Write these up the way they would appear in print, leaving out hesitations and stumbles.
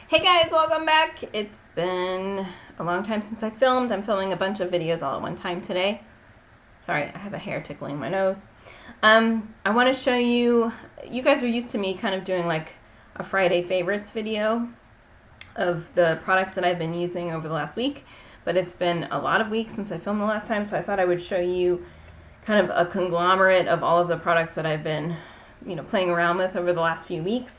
Hey guys, welcome back. It's been a long time since I filmed. I'm filming a bunch of videos all at one time today. Sorry, I have a hair tickling my nose. I want to show you, you guys are used to me kind of doing like a Friday favorites video of the products that I've been using over the last week, but it's been a lot of weeks since I filmed the last time, so I thought I would show you kind of a conglomerate of all of the products that I've been, playing around with over the last few weeks,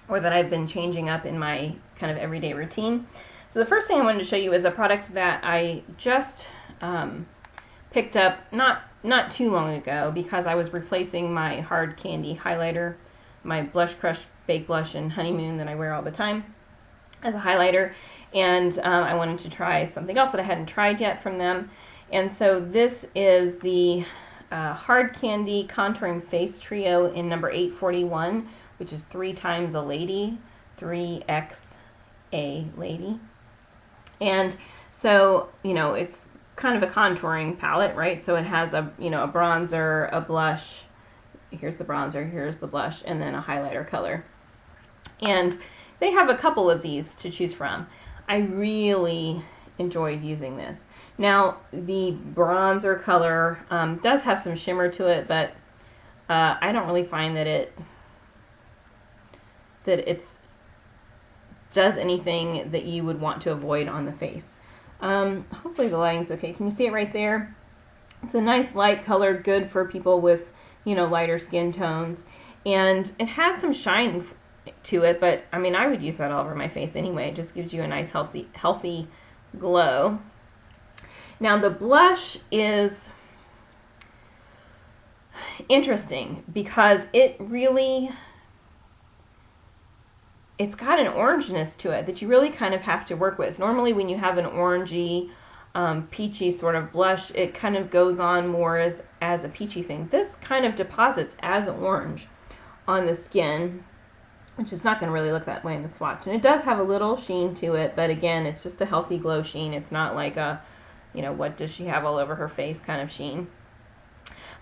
or that I've been changing up in my kind of everyday routine. So the first thing I wanted to show you is a product that I just picked up not too long ago because I was replacing my hard candy highlighter, my Blush Crush Fake Blush in Honeymoon that I wear all the time as a highlighter, and I wanted to try something else that I hadn't tried yet from them. And so this is the Hard Candy Contouring Face Trio in number 841, which is 3 times a lady, 3X a lady. And so, it's kind of a contouring palette, right? So it has a bronzer, a blush, here's the bronzer, here's the blush, and then a highlighter color. And they have a couple of these to choose from. I really enjoyed using this. Now, the bronzer color does have some shimmer to it, but I don't really find that it does anything that you would want to avoid on the face. Hopefully the lighting's okay. Can you see it right there? It's a nice light color, good for people with, lighter skin tones. And it has some shine to it, but I mean, I would use that all over my face anyway. It just gives you a nice healthy glow. Now the blush is interesting because it's got an orangeness to it that you really kind of have to work with. Normally when you have an orangey, peachy sort of blush, it kind of goes on more as a peachy thing. This kind of deposits as orange on the skin, which is not going to really look that way in the swatch. And it does have a little sheen to it, but again, it's just a healthy glow sheen. It's not like a, what does she have all over her face kind of sheen.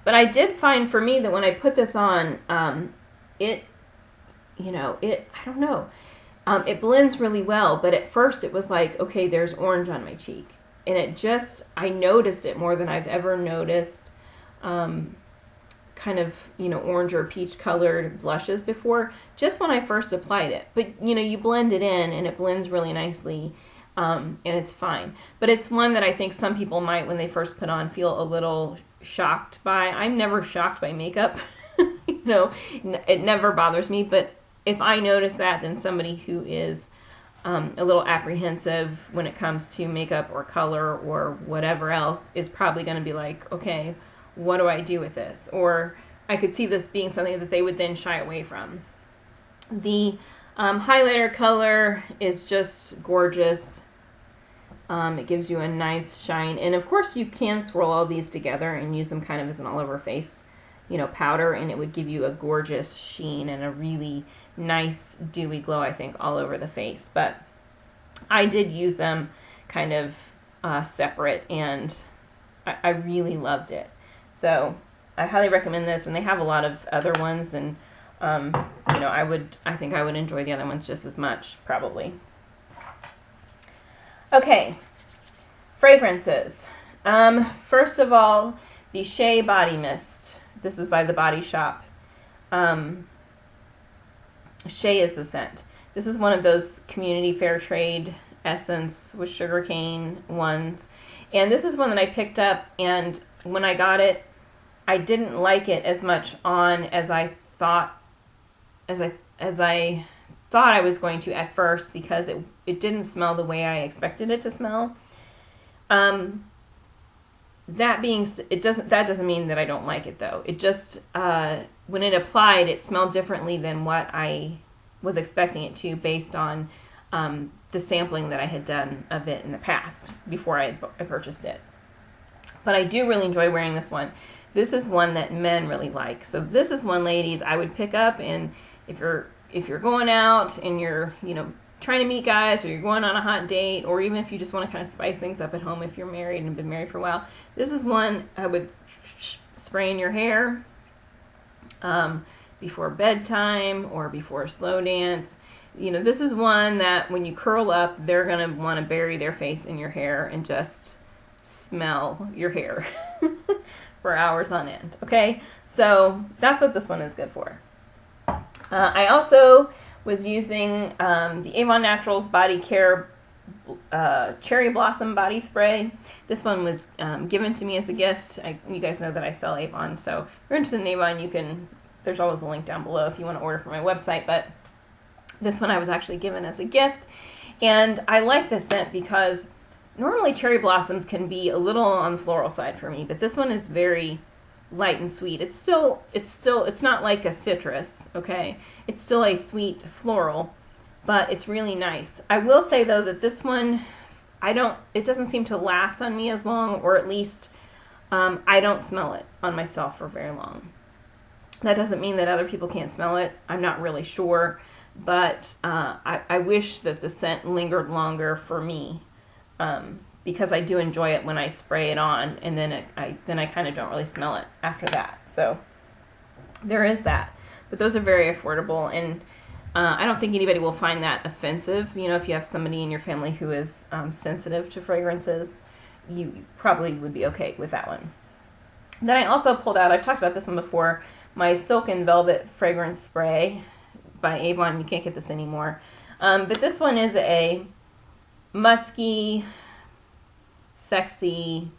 But I did find for me that when I put this on, I don't know, it blends really well, but at first it was like, okay, there's orange on my cheek. And I noticed it more than I've ever noticed kind of, orange or peach colored blushes before, just when I first applied it. But, you blend it in and it blends really nicely, and it's fine. But it's one that I think some people might, when they first put on, feel a little shocked by. I'm never shocked by makeup. It never bothers me, but if I notice that, then somebody who is a little apprehensive when it comes to makeup or color or whatever else is probably going to be like, okay, what do I do with this? Or I could see this being something that they would then shy away from. The highlighter color is just gorgeous. It gives you a nice shine. And of course you can swirl all these together and use them kind of as an all-over face, powder, and it would give you a gorgeous sheen and a really nice dewy glow, I think, all over the face. But I did use them kind of separate, and I really loved it. So I highly recommend this, and they have a lot of other ones, and I think I would enjoy the other ones just as much, probably. Okay, fragrances. First of all, the Shea Body Mist. This is by The Body Shop. Shea is the scent. This is one of those community fair trade essence with sugarcane ones. And this is one that I picked up, and when I got it, I didn't like it as much on as I thought I was going to at first, because it didn't smell the way I expected it to smell. That doesn't mean that I don't like it, though. It just when it applied, it smelled differently than what I was expecting it to, based on the sampling that I had done of it in the past before I purchased it. But I do really enjoy wearing this one. This is one that men really like. So this is one, ladies, I would pick up, and if you're going out and you're trying to meet guys, or you're going on a hot date, or even if you just want to kind of spice things up at home if you're married and been married for a while, this is one I would spray in your hair before bedtime or before a slow dance. You know, this is one that when you curl up, they're going to want to bury their face in your hair and just smell your hair for hours on end. Okay, so that's what this one is good for. I also was using the Avon Naturals Body Care Cherry Blossom Body Spray. This one was given to me as a gift. You guys know that I sell Avon, so if you're interested in Avon, you can, there's always a link down below if you want to order from my website, but this one I was actually given as a gift, and I like this scent because normally cherry blossoms can be a little on the floral side for me, but this one is very light and sweet. It's not like a citrus, okay? It's still a sweet floral, but it's really nice. I will say though that this one, it doesn't seem to last on me as long, or at least I don't smell it on myself for very long. That doesn't mean that other people can't smell it. I'm not really sure, but I wish that the scent lingered longer for me, because I do enjoy it when I spray it on, and then I kind of don't really smell it after that. So there is that. But those are very affordable, and I don't think anybody will find that offensive. You know, if you have somebody in your family who is sensitive to fragrances, you probably would be okay with that one. Then I also pulled out, I've talked about this one before, my Silk and Velvet Fragrance Spray by Avon. You can't get this anymore. But this one is a musky, sexy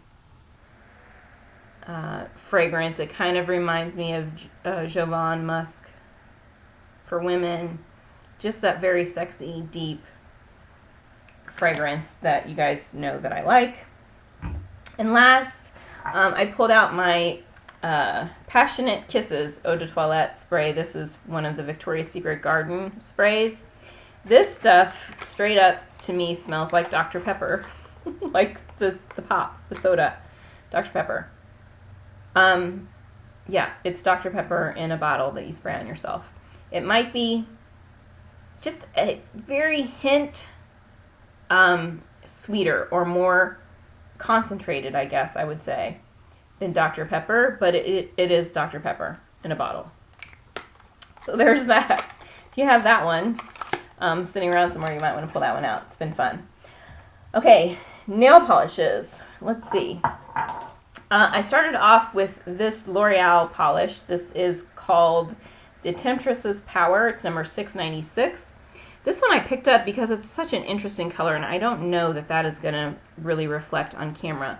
fragrance. It kind of reminds me of Jovan musk for women. Just that very sexy, deep fragrance that you guys know that I like. And last, I pulled out my Passionate Kisses Eau de Toilette spray. This is one of the Victoria's Secret Garden sprays. This stuff, straight up, to me, smells like Dr. Pepper. Like the pop, the soda, Dr. Pepper. Yeah, it's Dr. Pepper in a bottle that you spray on yourself. It might be just a very hint sweeter or more concentrated, I guess I would say, than Dr. Pepper, but it is Dr. Pepper in a bottle. So there's that. If you have that one sitting around somewhere, you might want to pull that one out. It's been fun. Okay, nail polishes. Let's see. I started off with this L'Oreal polish. This is called the Temptresses Power. It's number 696. This one I picked up because it's such an interesting color, and I don't know that that is going to really reflect on camera.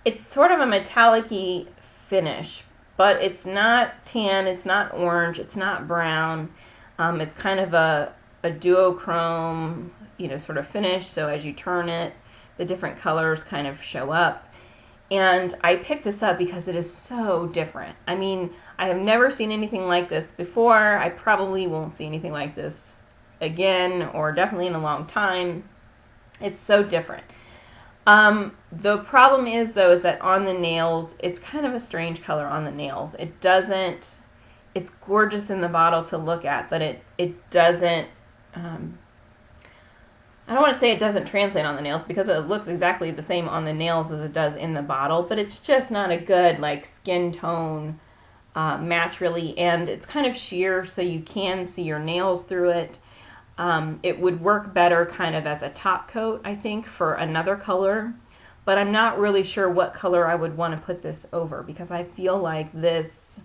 It's sort of a metallic-y finish, but it's not tan, it's not orange, it's not brown. It's kind of a duochrome, you know, sort of finish, so as you turn it, the different colors kind of show up. And I picked this up because it is so different. I mean, I have never seen anything like this before. I probably won't see anything like this again, or definitely in a long time. It's so different. The problem is, though, is that on the nails, it's kind of a strange color on the nails. It doesn't, it's gorgeous in the bottle to look at, but it doesn't, I don't want to say it doesn't translate on the nails, because it looks exactly the same on the nails as it does in the bottle, but it's just not a good, like, skin tone match, really, and it's kind of sheer, so you can see your nails through it. It would work better kind of as a top coat, I think, for another color, but I'm not really sure what color I would want to put this over, because I feel like this,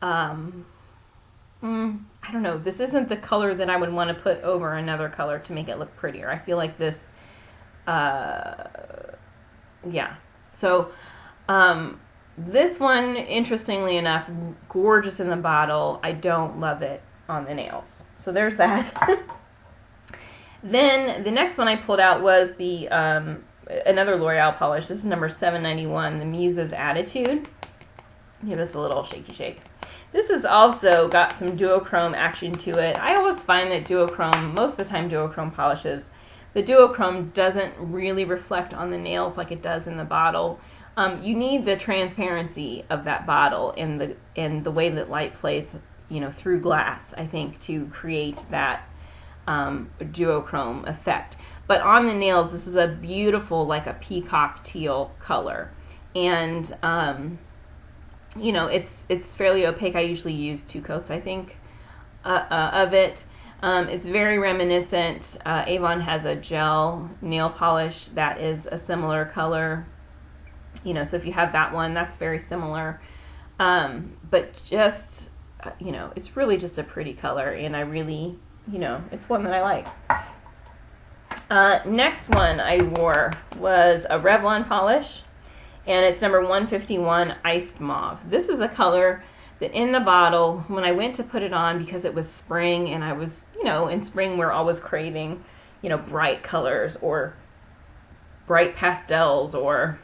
I don't know, this isn't the color that I would want to put over another color to make it look prettier. I feel like this, yeah. So, this one, interestingly enough, gorgeous in the bottle. I don't love it on the nails. So there's that. Then the next one I pulled out was the another L'Oreal polish. This is number 791, the Muses Attitude. Give this a little shaky shake. This has also got some duochrome action to it. I always find that duochrome, most of the time duochrome polishes, the duochrome doesn't really reflect on the nails like it does in the bottle. You need the transparency of that bottle and the way that light plays, you know, through glass, I think, to create that duochrome effect. But on the nails, this is a beautiful, like a peacock teal color. And you know, it's fairly opaque. I usually use 2 coats, I think, of it. It's very reminiscent. Avon has a gel nail polish that is a similar color. You know, so if you have that one, that's very similar. But just, you know, it's really just a pretty color, and I really, you know, it's one that I like. Next one I wore was a Revlon polish, and it's number 151, Iced Mauve. This is a color that in the bottle, when I went to put it on, because it was spring, and I was, you know, in spring we're always craving, you know, bright colors or bright pastels or,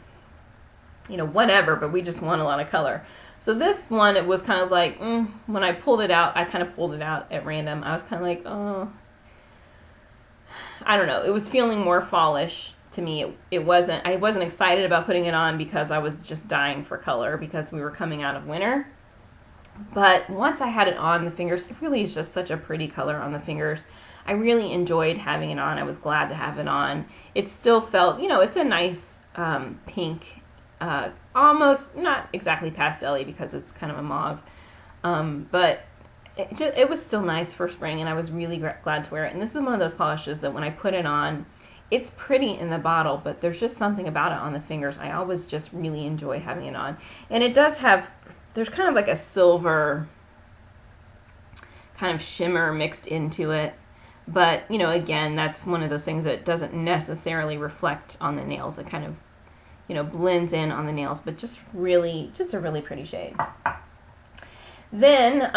you know, whatever, but we just want a lot of color. So this one, it was kind of like, when I pulled it out, I kind of pulled it out at random. I was kind of like, oh, I don't know. It was feeling more fallish to me. I wasn't excited about putting it on because I was just dying for color because we were coming out of winter. But once I had it on the fingers, it really is just such a pretty color on the fingers. I really enjoyed having it on. I was glad to have it on. It still felt, you know, it's a nice pink, almost not exactly pastel-y because it's kind of a mauve, but it was still nice for spring, and I was really glad to wear it. And this is one of those polishes that when I put it on, it's pretty in the bottle, but there's just something about it on the fingers. I always just really enjoy having it on. And it does have, there's kind of like a silver kind of shimmer mixed into it. But, you know, again, that's one of those things that doesn't necessarily reflect on the nails. It kind of, you know, blends in on the nails, but just a really pretty shade. Then,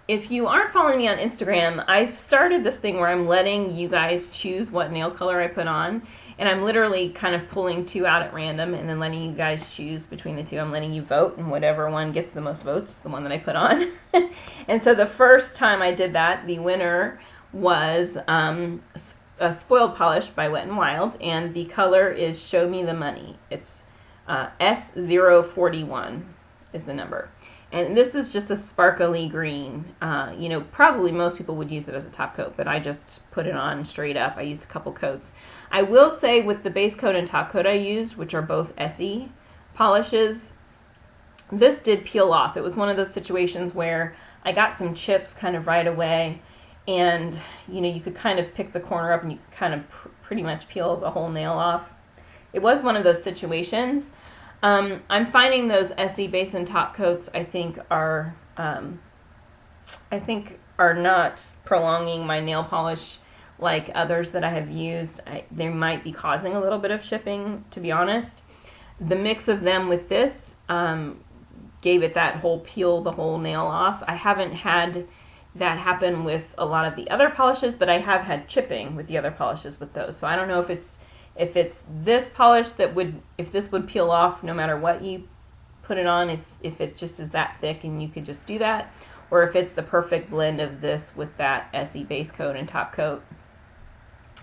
if you aren't following me on Instagram, I've started this thing where I'm letting you guys choose what nail color I put on, and I'm literally kind of pulling 2 out at random and then letting you guys choose between the 2. I'm letting you vote, and whatever one gets the most votes is the one that I put on. And so the first time I did that, the winner was a Spoiled Polish by Wet n Wild, and the color is Show Me the Money. It's S041 is the number. And this is just a sparkly green. You know, probably most people would use it as a top coat, but I just put it on straight up. I used a couple coats. I will say with the base coat and top coat I used, which are both Essie polishes, this did peel off. It was one of those situations where I got some chips kind of right away, and, you know, you could kind of pick the corner up and you could kind of pretty much peel the whole nail off. It was one of those situations. I'm finding those Essie base and top coats, I think are not prolonging my nail polish like others that I have used. They might be causing a little bit of shipping, to be honest. The mix of them with this gave it that whole peel the whole nail off. I haven't had that happen with a lot of the other polishes, but I have had chipping with the other polishes with those. So I don't know if it's this polish that would, if this would peel off no matter what you put it on, if it just is that thick and you could just do that, or if it's the perfect blend of this with that Essie base coat and top coat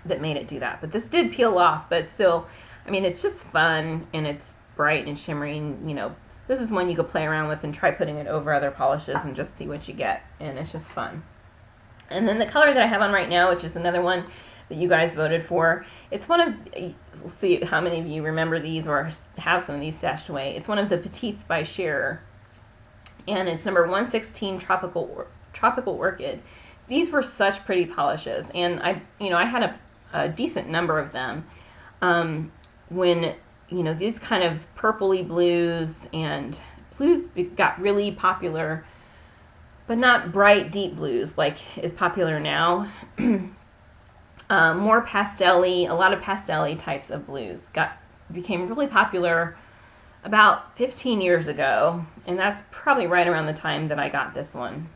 that made it do that. But this did peel off, but still, I mean, it's just fun, and it's bright and shimmering. You know, this is one you could play around with and try putting it over other polishes and just see what you get, and it's just fun. And then the color that I have on right now, which is another one that you guys voted for, it's one of, we'll see how many of you remember these or have some of these stashed away. It's one of the Petites by Shearer, and it's number 116, Tropical Orchid. These were such pretty polishes, and I had a decent number of them. When, you know, these kind of purpley blues, and blues got really popular, but not bright deep blues like is popular now. More pastel-y, a lot of pastel-y types of blues became really popular about 15 years ago, and that's probably right around the time that I got this one.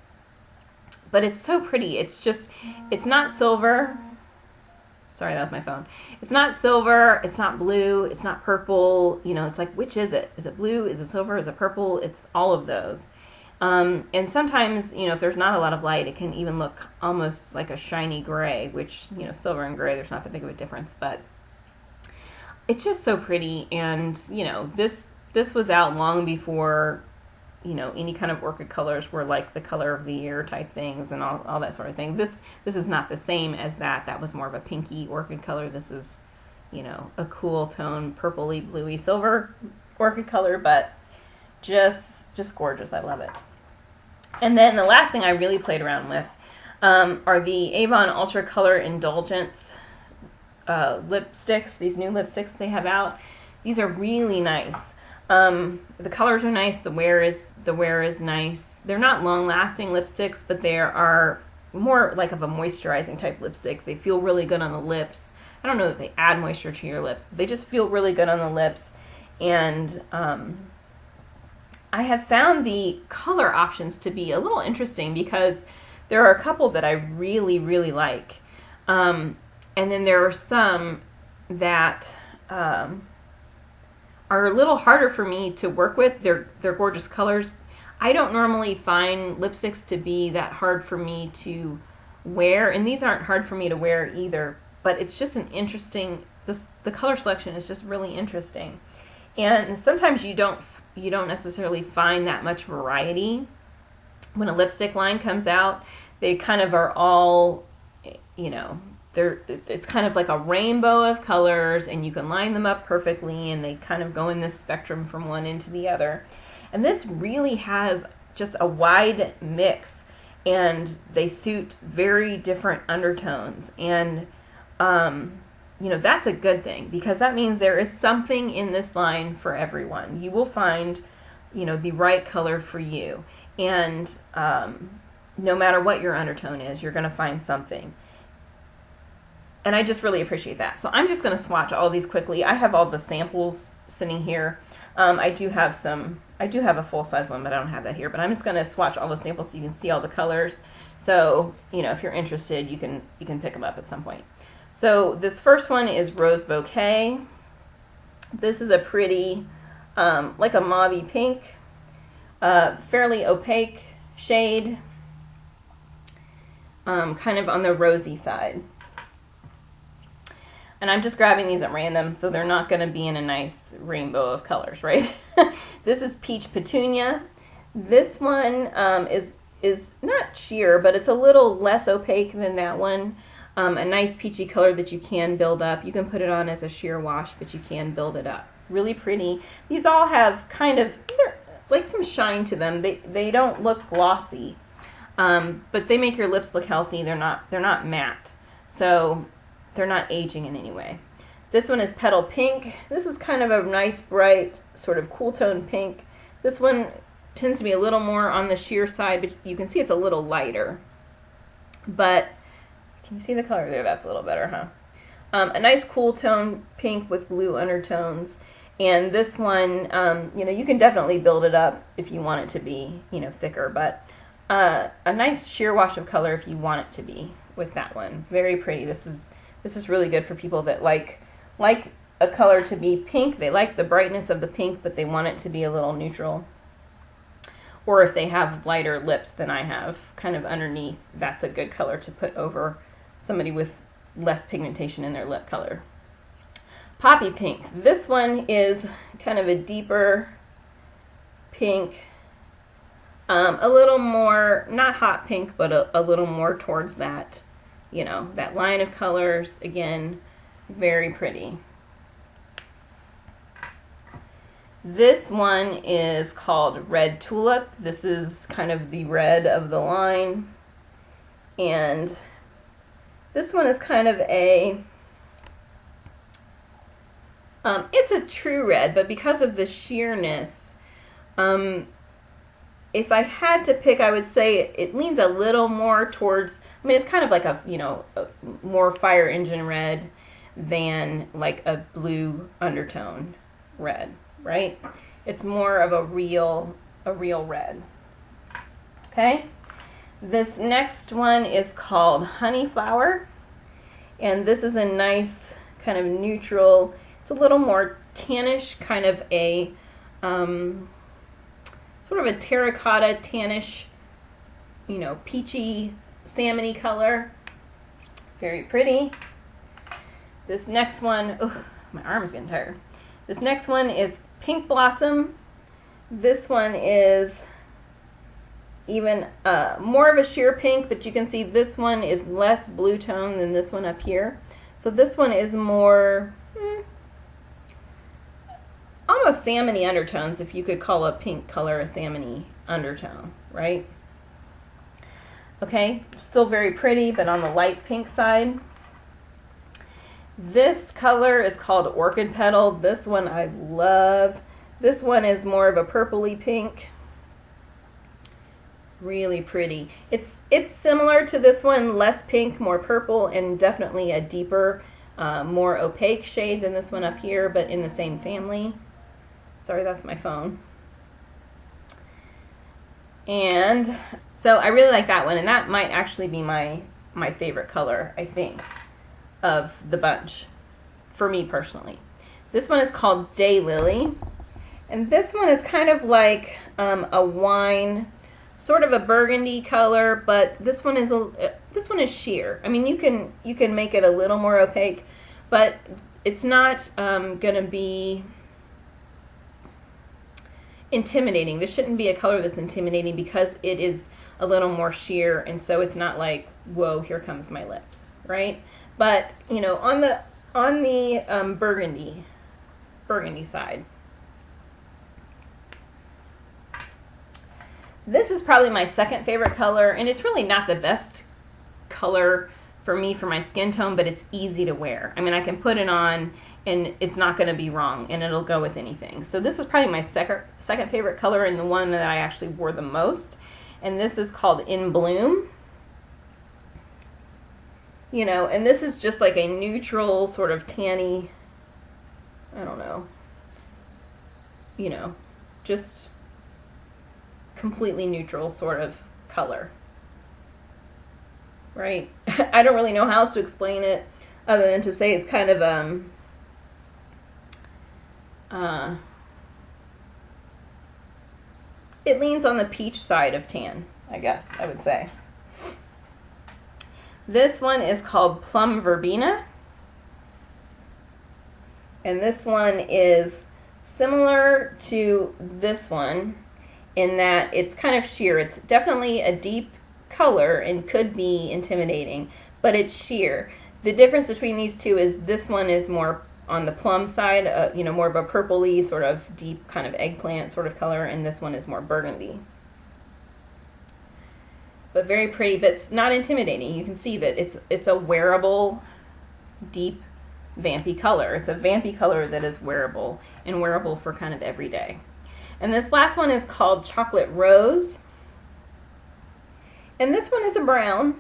But it's so pretty. It's just, it's not silver. Sorry, that was my phone. It's not silver, it's not blue, it's not purple. You know, it's like, which is it? Is it blue? Is it silver? Is it purple? It's all of those. And sometimes, you know, if there's not a lot of light, it can even look almost like a shiny gray, which, you know, silver and gray, there's not that big of a difference, but it's just so pretty. And, you know, this was out long before, you know, any kind of orchid colors were like the color of the year type things and all that sort of thing. This is not the same as that. That was more of a pinky orchid color. This is, you know, a cool tone, purpley, bluey, silver orchid color, but just just gorgeous. I love it. And then the last thing I really played around with are the Avon Ultra Color Indulgence lipsticks. These new lipsticks they have out. These are really nice. The colors are nice. The wear is nice. They're not long-lasting lipsticks, but they are more like of a moisturizing type lipstick. They feel really good on the lips. I don't know that they add moisture to your lips, but they just feel really good on the lips. And I have found the color options to be a little interesting because there are a couple that I really, really like. And then there are some that are a little harder for me to work with. They're gorgeous colors. I don't normally find lipsticks to be that hard for me to wear, and these aren't hard for me to wear either, but it's just an interesting, the color selection is just really interesting. And sometimes you don't necessarily find that much variety. When a lipstick line comes out, they kind of are all, you know, it's kind of like a rainbow of colors, and you can line them up perfectly, and they kind of go in this spectrum from one end to the other. And this really has just a wide mix, and they suit very different undertones. And, you know, that's a good thing, because that means there is something in this line for everyone. You will find, you know, the right color for you. And no matter what your undertone is, you're going to find something. And I just really appreciate that. So I'm just going to swatch all these quickly. I have all the samples sitting here. I do have a full-size one, but I don't have that here. But I'm just going to swatch all the samples so you can see all the colors. So, you know, if you're interested, you can pick them up at some point. So this first one is Rose Bouquet. This is a pretty, like a mauve pink, fairly opaque shade, kind of on the rosy side. And I'm just grabbing these at random, so they're not going to be in a nice rainbow of colors, right? This is Peach Petunia. This one is not sheer, but it's a little less opaque than that one. A nice peachy color that you can build up. You can put it on as a sheer wash, but you can build it up. Really pretty. These all have kind of like some shine to them. They don't look glossy, but they make your lips look healthy. They're not matte, so they're not aging in any way. This one is Petal Pink. This is kind of a nice, bright, sort of cool tone pink. This one tends to be a little more on the sheer side, but you can see it's a little lighter. But can you see the color there? That's a little better, huh? A nice cool tone pink with blue undertones. And this one, you know, you can definitely build it up if you want it to be, you know, thicker. But a nice sheer wash of color if you want it to be with that one. Very pretty. This is really good for people that like a color to be pink. They like the brightness of the pink, but they want it to be a little neutral. Or if they have lighter lips than I have, kind of underneath, that's a good color to put over somebody with less pigmentation in their lip color. Poppy Pink. This one is kind of a deeper pink, a little more, not hot pink, but a little more towards that, you know, that line of colors. Again, very pretty. This one is called Red Tulip. This is kind of the red of the line. And this one is kind of a, it's a true red, but because of the sheerness, if I had to pick, I would say it leans a little more towards, I mean, it's kind of like a, you know, a more fire engine red than like a blue undertone red, right? It's more of a real red. Okay? This next one is called Honey Flower, and this is a nice kind of neutral, it's a little more tannish, kind of a sort of a terracotta tannish, you know, peachy, salmony color. Very pretty. This next one, oh, my arm is getting tired. This next one is Pink Blossom. This one is even more of a sheer pink, but you can see this one is less blue tone than this one up here. So this one is more, almost salmony undertones, if you could call a pink color a salmony undertone, right? Okay, still very pretty, but on the light pink side. This color is called Orchid Petal. This one I love. This one is more of a purpley pink. Really pretty. It's similar to this one, less pink, more purple, and definitely a deeper, more opaque shade than this one up here, but in the same family. Sorry, that's my phone. And so I really like that one, and that might actually be my favorite color, I think, of the bunch, for me personally. This one is called Daylily, and this one is kind of like a wine, sort of a burgundy color, but this one is sheer. I mean, you can make it a little more opaque, but it's not gonna be intimidating. This shouldn't be a color that's intimidating because it is a little more sheer, and so it's not like, whoa, here comes my lips, right? But you know, on the burgundy side, this is probably my second favorite color, and it's really not the best color for me for my skin tone, but it's easy to wear. I mean, I can put it on and it's not going to be wrong, and it'll go with anything. So this is probably my second favorite color, and the one that I actually wore the most. And this is called In Bloom. You know, and this is just like a neutral sort of tanny, I don't know, you know, just completely neutral sort of color, right? I don't really know how else to explain it other than to say it's kind of it leans on the peach side of tan, I guess I would say. This one is called Plum Verbena, and this one is similar to this one in that it's kind of sheer. It's definitely a deep color and could be intimidating, but it's sheer. The difference between these two is this one is more on the plum side, you know, more of a purpley sort of deep kind of eggplant sort of color, and this one is more burgundy. But very pretty, but it's not intimidating. You can see that it's a wearable, deep, vampy color. It's a vampy color that is wearable, and wearable for kind of every day. And this last one is called Chocolate Rose. And this one is a brown,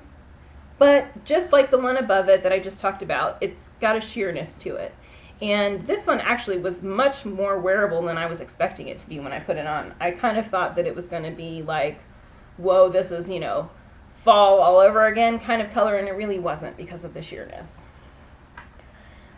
but just like the one above it that I just talked about, it's got a sheerness to it. And this one actually was much more wearable than I was expecting it to be when I put it on. I kind of thought that it was going to be like, whoa, this is, you know, fall all over again kind of color, and it really wasn't because of the sheerness.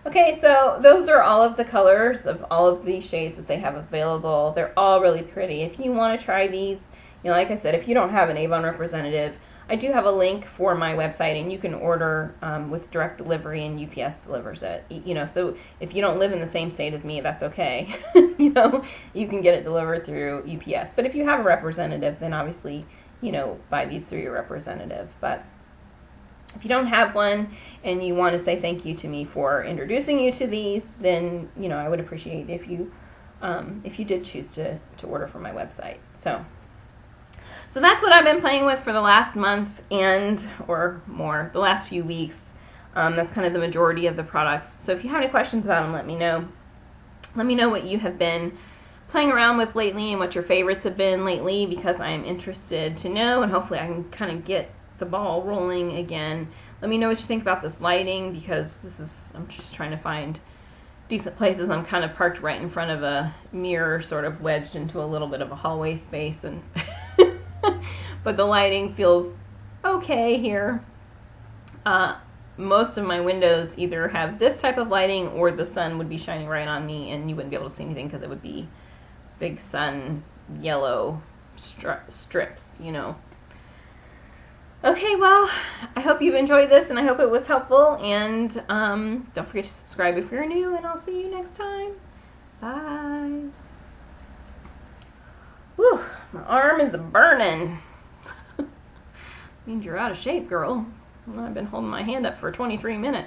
Okay, so those are all of the colors of all of these shades that they have available. They're all really pretty. If you want to try these, you know, like I said, if you don't have an Avon representative, I do have a link for my website, and you can order with direct delivery, and UPS delivers it. You know, so if you don't live in the same state as me, that's okay. You know, you can get it delivered through UPS. But if you have a representative, then obviously, you know, buy these through your representative. But if you don't have one and you want to say thank you to me for introducing you to these, then, you know, I would appreciate if you did choose to order from my website. So that's what I've been playing with for the last month or more, the last few weeks. That's kind of the majority of the products. So if you have any questions about them, let me know. Let me know what you have been playing around with lately and what your favorites have been lately, because I am interested to know, and hopefully I can kind of get the ball rolling again. Let me know what you think about this lighting, because I'm just trying to find decent places. I'm kind of parked right in front of a mirror, sort of wedged into a little bit of a hallway space, and but the lighting feels okay here. Most of my windows either have this type of lighting, or the sun would be shining right on me and you wouldn't be able to see anything because it would be big sun yellow strips, you know. Okay, well, I hope you've enjoyed this, and I hope it was helpful, and don't forget to subscribe if you're new, and I'll see you next time. Bye. Whew, my arm is burning. Means you're out of shape, girl. I've been holding my hand up for 23 minutes.